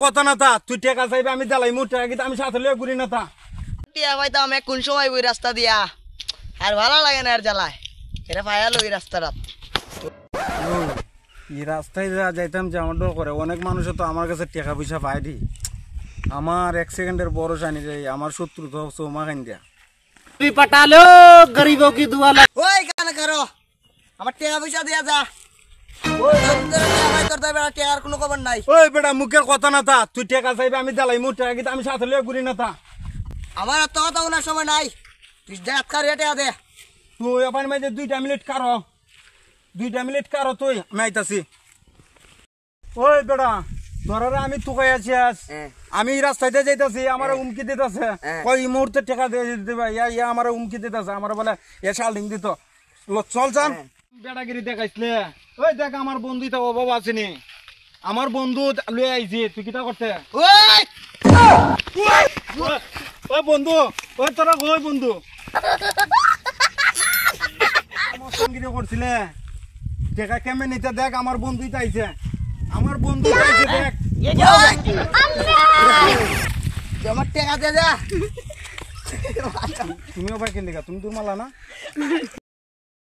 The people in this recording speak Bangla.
কথা না তা তুই টাকা চাইবে আমি দেলাই টাকা কিন্তু আমি সাথে লিয়ে ঘুরি না তা টিয়া ভাই তো আমি কোন সময় ওই রাস্তা দিয়া আর ভালো লাগে না আর জ্বালায় এটা ফায়ালো ওই রাস্তাটা এই রাস্তায় যা যাইতাম যে আমার ডর করে অনেক মানুষ তো আমার কাছে টাকা পয়সা পায় দি আমার 1 সেকেন্ডের ভরসা নি রে আমার শত্রু তো সোমা খান দিয়া তুই পাঠালো গরিবও কি দুয়া ওই গান করো আমার টাকা পয়সা দিয়া যা ওই টিয়া ভাই তোর দাইবা টাকার কোনো খবর নাই ওই বেটা মুখের কথা না তা তুই টাকা চাইবে আমি দেলাই টাকা কিন্তু আমি সাথে লিয়ে ঘুরি না তা আমার তো কথা ওনার সময় নাই তুই দেখ কার এটা দে তুই আপনি মাঝে 2 মিনিট কারো 2 মিনিট কারো তুই আমি আইতাছি ওই বেটা ধরারে আমি তুকাই আছি আমি রাস্তাতে যাইতাছি আমার উমকি দিতেছে কই এই মুহূর্তে টাকা দিয়ে দিবা ইয়া আমার উমকি দিতেছে আমার বলে এ শালডিং দিত চল চান বেটাগিরি দেখাইছিলে ওই দেখ আমার বন্ধু তো অভাব আসেনি আমার বন্ধু লয়ে আইছি তুই কিটা করতে ওই ওই বন্ধু ওই তোরা ওই বন্ধু আমার সঙ্গীরে করছিলে টাকা কেমনে নিতে দেখ আমার বন্ধুই আইছে আমার বন্ধু আইছে দেখ আমার টাকা দে যা তুমিও ভাই কিনলে তুমি দূর মালা না